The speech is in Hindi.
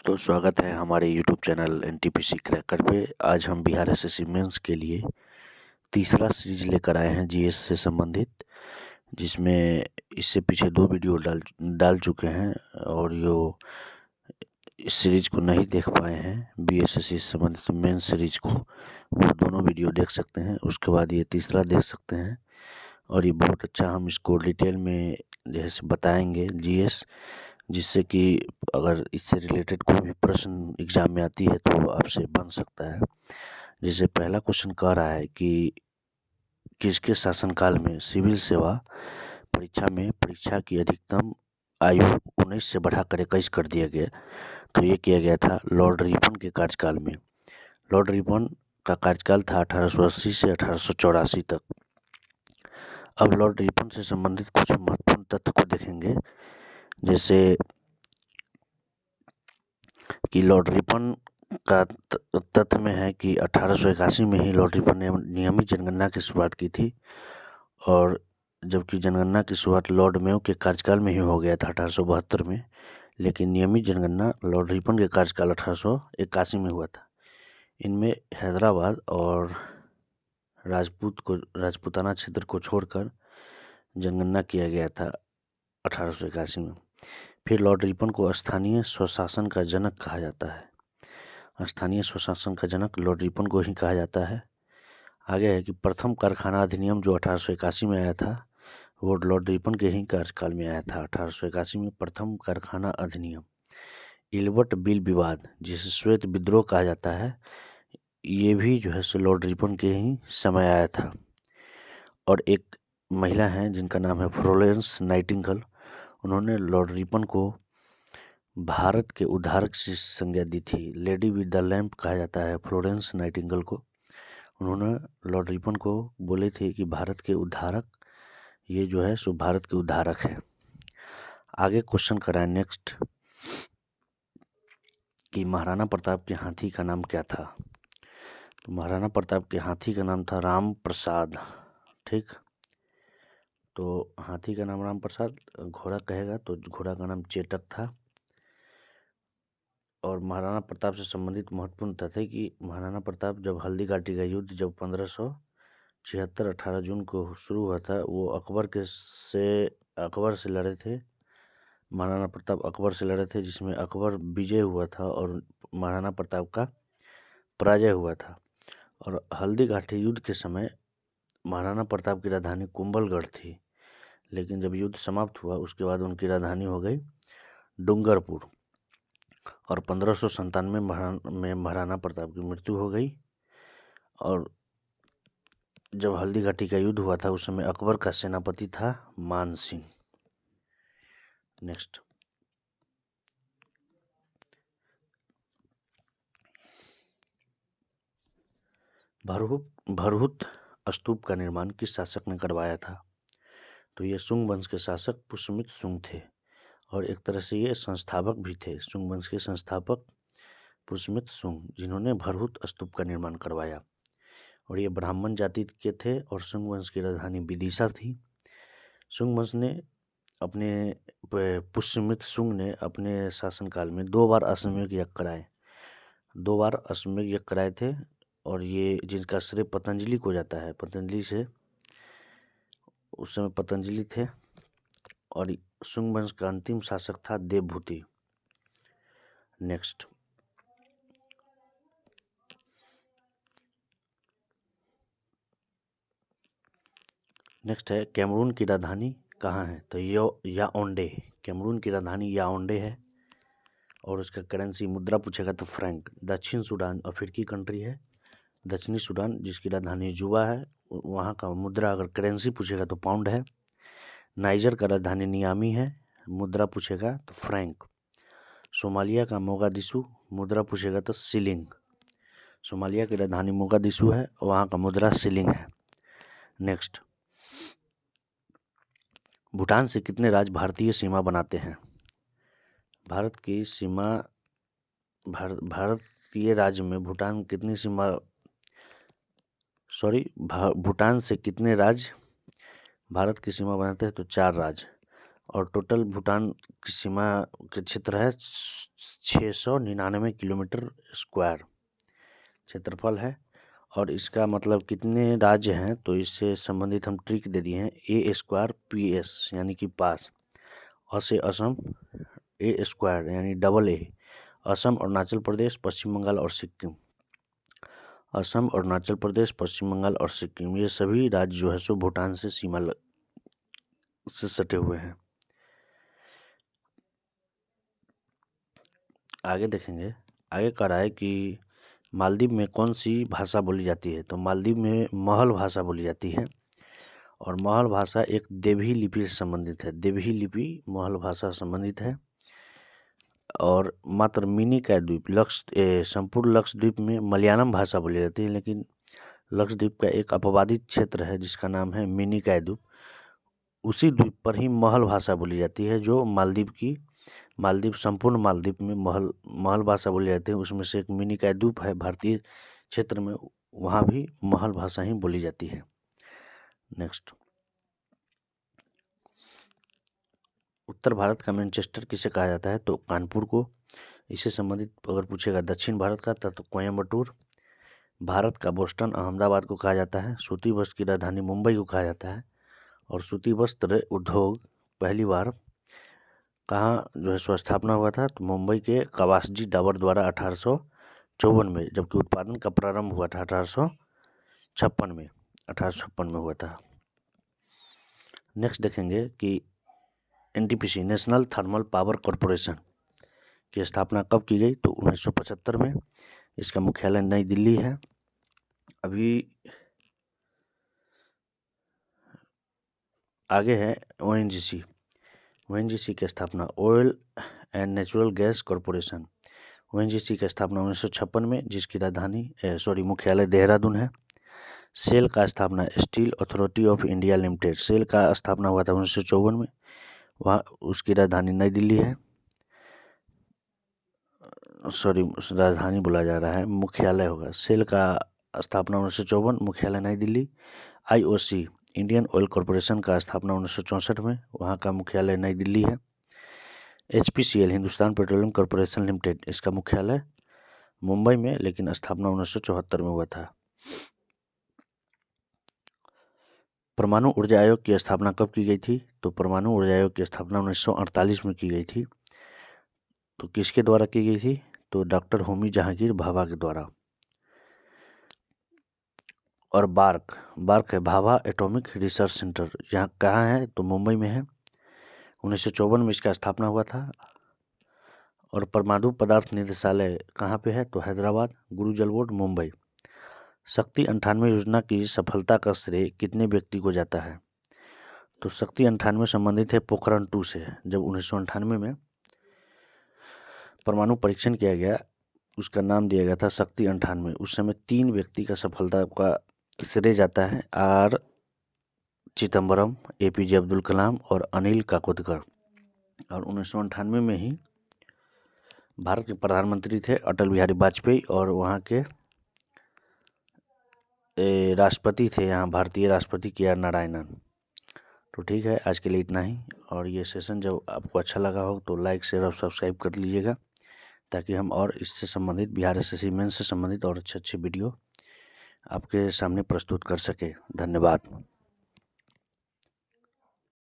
दोस्तों, स्वागत है हमारे यूट्यूब चैनल एनटीपीसी क्रैकर पे। आज हम बिहार एसएससी मेंस के लिए तीसरा सीरीज लेकर आए हैं जीएस से संबंधित, जिसमें इससे पीछे 2 वीडियो डाल चुके हैं और जो इस सीरीज को नहीं देख पाए हैं बीएसएससी से संबंधित मेंस सीरीज को, वो दोनों वीडियो देख सकते हैं। उसके बाद ये तीसरा देख सकते हैं और ये बहुत अच्छा हम इसको डिटेल में जैसे बताएंगे जीएस, जिससे कि अगर इससे रिलेटेड कोई भी प्रश्न एग्जाम में आती है तो आपसे बन सकता है। जैसे पहला क्वेश्चन कह रहा है कि किसके शासनकाल में सिविल सेवा परीक्षा में परीक्षा की अधिकतम आयु 19 से बढ़ाकर 21 कर दिया गया। तो ये किया गया था लॉर्ड रिपन के कार्यकाल में। लॉर्ड रिपन का कार्यकाल था 1880 से 1884 तक। अब लॉर्ड रिपन से संबंधित कुछ महत्वपूर्ण तथ्य को देखेंगे, जैसे कि लॉर्ड रिपन का तथ्य में है कि 1881 में ही लॉर्ड रिपन ने नियमित जनगणना की शुरुआत की थी, और जबकि जनगणना की शुरुआत लॉर्ड मेयो के कार्यकाल में ही हो गया था 1872 में, लेकिन नियमित जनगणना लॉर्ड रिपन के कार्यकाल 1881 में हुआ था। इनमें हैदराबाद और राजपूताना क्षेत्र को छोड़कर जनगणना किया गया था 1881 में। फिर लॉर्ड रिपन को स्थानीय स्वशासन का जनक कहा जाता है। स्थानीय स्वशासन का जनक लॉर्ड रिपन को ही कहा जाता है। आगे है कि प्रथम कारखाना अधिनियम जो 1881 में आया था, वो लॉर्ड रिपन के ही कार्यकाल में आया था। 1881 में प्रथम कारखाना अधिनियम। इल्बर्ट बिल विवाद, जिसे श्वेत विद्रोह कहा जाता है, ये भी जो है सो लॉर्ड रिपन के ही समय आया था। और एक महिला हैं जिनका नाम है फ्लोरेंस नाइटिंगेल, उन्होंने लॉर्ड रिपन को भारत के उद्धारक से संज्ञा दी थी। लेडी विद द लैम्प कहा जाता है फ्लोरेंस नाइटिंगेल को। उन्होंने लॉर्ड रिपन को बोले थे कि भारत के उद्धारक, ये जो है सो भारत के उद्धारक है। आगे क्वेश्चन कराएं नेक्स्ट, कि महाराणा प्रताप के हाथी का नाम क्या था। तो महाराणा प्रताप के हाथी का नाम था राम प्रसाद। ठीक, तो हाथी का नाम राम प्रसाद, घोड़ा कहेगा तो घोड़ा का नाम चेतक था। और महाराणा प्रताप से संबंधित महत्वपूर्ण तथ्य कि महाराणा प्रताप जब हल्दी घाटी का युद्ध जब 1576 18 जून को शुरू हुआ था, वो अकबर से लड़े थे। महाराणा प्रताप अकबर से लड़े थे, जिसमें अकबर विजय हुआ था और महाराणा प्रताप का पराजय हुआ था। और हल्दी घाटी युद्ध के समय महाराणा प्रताप की राजधानी कुंभलगढ़ थी, लेकिन जब युद्ध समाप्त हुआ उसके बाद उनकी राजधानी हो गई डूंगरपुर। और 1597 में महाराणा प्रताप की मृत्यु हो गई। और जब हल्दी घाटी का युद्ध हुआ था उस समय अकबर का सेनापति था मान सिंह। नेक्स्ट, भरहुत स्तूप का निर्माण किस शासक ने करवाया था। तो ये शुंग वंश के शासक पुष्यमित शुंग थे, और एक तरह से ये संस्थापक भी थे। शुंग वंश के संस्थापक पुष्यमित शुंग, जिन्होंने भरहुत स्तूप का निर्माण करवाया। और ये ब्राह्मण जाति के थे और शुंग वंश की राजधानी विदिशा थी। शुंग वंश ने पुष्यमित शुंग ने अपने शासनकाल में 2 बार अश्वमेध यज्ञ कराए। 2 बार अश्वमेध यज्ञ कराए थे, और ये जिनका श्रेय पतंजलि को जाता है। पतंजलि से उस समय पतंजलि थे। और शुंग वंश का अंतिम शासक था देवभूति। नेक्स्ट, है कैमरून की राजधानी कहाँ है। तो याओंडे, कैमरून की राजधानी याओंडे है, और उसका करेंसी मुद्रा पूछेगा तो फ्रैंक। दक्षिण सूडान अफ्रीकी कंट्री है। दक्षिणी सूडान जिसकी राजधानी जुबा है, वहाँ का मुद्रा अगर करेंसी पूछेगा तो पाउंड है। नाइजर का राजधानी नियामी है, मुद्रा पूछेगा तो फ्रैंक। सोमालिया का मोगादिशु, मुद्रा पूछेगा तो शिलिंग। सोमालिया की राजधानी मोगादिशु है, वहाँ का मुद्रा शिलिंग है। नेक्स्ट, भूटान से कितने राज्य भारतीय सीमा बनाते हैं। भारत की सीमा, भारतीय राज्य में भूटान कितनी सीमा, भूटान से कितने राज्य भारत की सीमा बनाते हैं। तो 4 राज्य, और टोटल भूटान की सीमा के क्षेत्र है 699 किलोमीटर स्क्वायर क्षेत्रफल है। और इसका मतलब कितने राज्य हैं, तो इससे संबंधित हम ट्रिक दे दिए हैं। A²PS यानी कि पास, से असम, A² यानी AA, असम, अरुणाचल प्रदेश, पश्चिम बंगाल और सिक्किम। असम, अरुणाचल प्रदेश, पश्चिम बंगाल और सिक्किम, ये सभी राज्य जो है सो भूटान से सीमा से सटे हुए हैं। आगे देखेंगे, आगे कह रहा है कि मालदीव में कौन सी भाषा बोली जाती है, तो मालदीव में महल भाषा बोली जाती है। और महल भाषा एक देवही लिपि से संबंधित है। देवही लिपि महल भाषा से संबंधित है। और मात्र मिनिकॉय द्वीप, संपूर्ण लक्षद्वीप में मलयालम भाषा बोली जाती है, लेकिन लक्षद्वीप का एक अपवादित क्षेत्र है जिसका नाम है मिनिकॉय द्वीप, उसी द्वीप पर ही महल भाषा बोली जाती है, जो मालदीव संपूर्ण मालदीव में महल भाषा बोली जाती है। उसमें से एक मिनिकॉय द्वीप है भारतीय क्षेत्र में, वहाँ भी महल भाषा ही बोली जाती है। नेक्स्ट, उत्तर भारत का मैनचेस्टर किसे कहा जाता है, तो कानपुर को। इससे संबंधित अगर पूछेगा दक्षिण भारत का तो कोयम्बटूर। भारत का बोस्टन अहमदाबाद को कहा जाता है। सूती वस्त्र की राजधानी मुंबई को कहा जाता है। और सूती वस्त्र उद्योग पहली बार कहाँ जो है सो स्थापना हुआ था, तो मुंबई के कवासजी डाबर द्वारा 1854 में, जबकि उत्पादन का प्रारंभ हुआ था 1856 में हुआ था। नेक्स्ट देखेंगे कि NTPC national thermal power corporation की स्थापना कब की गई, तो 1975 में। इसका मुख्यालय नई दिल्ली है। अभी आगे है ONGC की स्थापना, oil and natural gas corporation. ONGC की स्थापना 1956 में, जिसकी मुख्यालय देहरादून है। सेल का स्थापना Steel Authority of India Limited, SAIL का स्थापना हुआ था 1954 में, वहाँ उसकी राजधानी नई दिल्ली है। राजधानी बोला जा रहा है, मुख्यालय होगा। सेल का स्थापना 1954, मुख्यालय नई Delhi. IOC Indian oil corporation का स्थापना 1964 में, वहाँ का मुख्यालय नई दिल्ली है। HPCL Hindustan petroleum corporation limited, इसका मुख्यालय मुंबई में, लेकिन स्थापना 1974 में हुआ था। परमाणु ऊर्जा आयोग की स्थापना कब की गई थी, तो परमाणु ऊर्जा आयोग की स्थापना 1948 में की गई थी। तो किसके द्वारा की गई थी, तो डॉक्टर होमी जहांगीर भाभा के द्वारा। और बार्क है भाभा एटॉमिक रिसर्च सेंटर, यहाँ कहाँ है, तो मुंबई में है। 1954 में इसका स्थापना हुआ था। और परमाणु पदार्थ निदेशालय कहाँ पे है, तो हैदराबाद। गुरु जल बोर्ड मुंबई। शक्ति 98 योजना की सफलता का श्रेय कितने व्यक्ति को जाता है, तो शक्ति 98 संबंधित है पोखरण 2 से। जब 1998 में परमाणु परीक्षण किया गया, उसका नाम दिया गया था शक्ति 98। उस समय 3 व्यक्ति का सफलता का श्रेय जाता है, R चिदम्बरम, APJ अब्दुल कलाम और अनिल काकोदकर। और 1998 में ही भारत के प्रधानमंत्री थे अटल बिहारी वाजपेयी, और वहाँ के राष्ट्रपति थे यहाँ भारतीय राष्ट्रपति KR नारायणन। तो ठीक है, आज के लिए इतना ही। और ये सेशन जब आपको अच्छा लगा हो तो लाइक शेयर और सब्सक्राइब कर लीजिएगा, ताकि हम और इससे संबंधित बिहार SSC मेंस से संबंधित और अच्छे वीडियो आपके सामने प्रस्तुत कर सके। धन्यवाद।